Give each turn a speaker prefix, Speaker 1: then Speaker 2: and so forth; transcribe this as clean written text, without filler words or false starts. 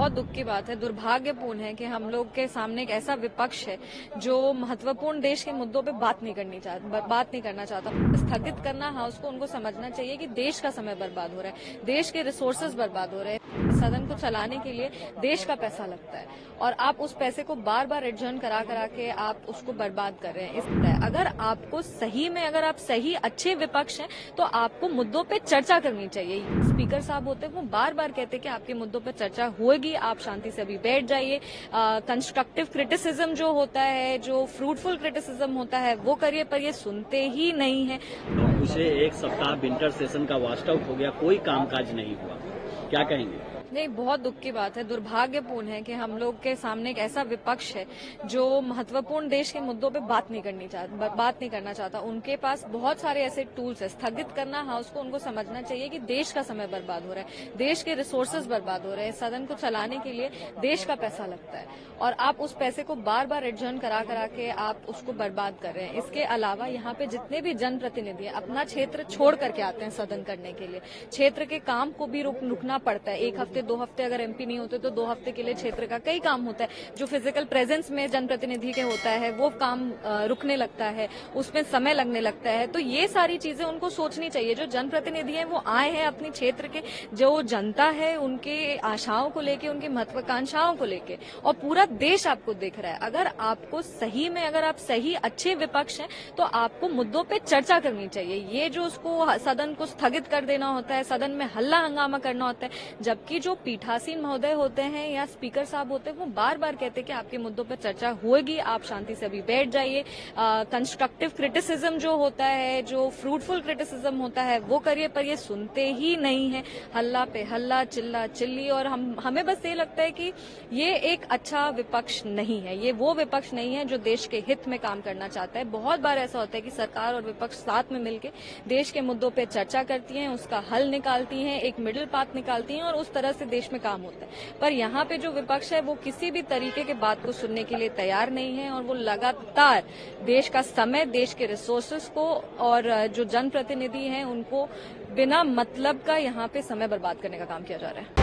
Speaker 1: बहुत दुख की बात है, दुर्भाग्यपूर्ण है कि हम लोग के सामने एक ऐसा विपक्ष है जो महत्वपूर्ण देश के मुद्दों पे बात नहीं करना चाहता। स्थगित करना हाउस को उनको समझना चाहिए कि देश का समय बर्बाद हो रहा है, देश के रिसोर्सेज बर्बाद हो रहे हैं। सदन को चलाने के लिए देश का पैसा लगता है और आप उस पैसे को बार बार एडजर्न करा के आप उसको बर्बाद कर रहे हैं। अगर आपको सही में अगर आप सही अच्छे विपक्ष हैं तो आपको मुद्दों पे चर्चा करनी चाहिए। स्पीकर साहब होते हैं वो बार बार कहते हैं कि आपके मुद्दों पे चर्चा होगी, आप शांति से अभी बैठ जाइए। कंस्ट्रक्टिव क्रिटिसिज्म जो होता है, जो फ्रूटफुल क्रिटिसिज्म होता है वो करिए, पर ये सुनते ही नहीं है।
Speaker 2: पिछले एक सप्ताह विंटर सेशन का वास्ट आउट हो गया, कोई कामकाज नहीं हुआ, क्या कहेंगे?
Speaker 1: नहीं, बहुत दुख की बात है, दुर्भाग्यपूर्ण है कि हम लोग के सामने एक ऐसा विपक्ष है जो महत्वपूर्ण देश के मुद्दों पे बात नहीं करना चाहता। उनके पास बहुत सारे ऐसे टूल्स है। स्थगित करना हाउस को उनको समझना चाहिए कि देश का समय बर्बाद हो रहा है, देश के रिसोर्सेज बर्बाद हो रहे हैं। सदन को चलाने के लिए देश का पैसा लगता है और आप उस पैसे को बार बार एडजर्न करा के आप उसको बर्बाद कर रहे हैं। इसके अलावा यहाँ पे जितने भी जनप्रतिनिधि अपना क्षेत्र छोड़ करके आते हैं सदन करने के लिए, क्षेत्र के काम को भी रुकना पड़ता है। एक हफ्ते 2 हफ्ते अगर एमपी नहीं होते तो 2 हफ्ते के लिए क्षेत्र का कई काम होता है। जो फिजिकल प्रेजेंस में जनप्रतिनिधि के होता है वो काम रुकने लगता है, उसमें समय लगने लगता है। तो ये सारी चीजें उनको सोचनी चाहिए। जो जनप्रतिनिधि हैं वो आए हैं अपने क्षेत्र के, जो जनता है उनके आशाओं को लेके, उनकी महत्वाकांक्षाओं को लेके, और पूरा देश आपको देख रहा है। अगर आपको सही में अगर आप सही अच्छे विपक्ष हैं तो आपको मुद्दों पे चर्चा करनी चाहिए। ये जो उसको सदन को स्थगित कर देना होता है, सदन में हल्ला हंगामा करना होता है, जबकि जो पीठासीन महोदय होते हैं या स्पीकर साहब होते हैं वो बार बार कहते हैं कि आपके मुद्दों पर चर्चा होगी, आप शांति से अभी बैठ जाइए। कंस्ट्रक्टिव क्रिटिसिज्म जो होता है, जो फ्रूटफुल क्रिटिसिज्म होता है वो करिए, पर ये सुनते ही नहीं है। हल्ला पे हल्ला, चिल्ला चिल्ली, और हमें बस ये लगता है कि ये एक अच्छा विपक्ष नहीं है। ये वो विपक्ष नहीं है जो देश के हित में काम करना चाहता है। बहुत बार ऐसा होता है कि सरकार और विपक्ष साथ में मिलकर देश के मुद्दों पर चर्चा करती हैं, उसका हल निकालती हैं, एक मिडिल पाथ निकालती हैं और उस तरह से देश में काम होता है। पर यहाँ पे जो विपक्ष है वो किसी भी तरीके के बात को सुनने के लिए तैयार नहीं है और वो लगातार देश का समय, देश के रिसोर्सेज को और जो जनप्रतिनिधि हैं उनको बिना मतलब का यहाँ पे समय बर्बाद करने का काम किया जा रहा है।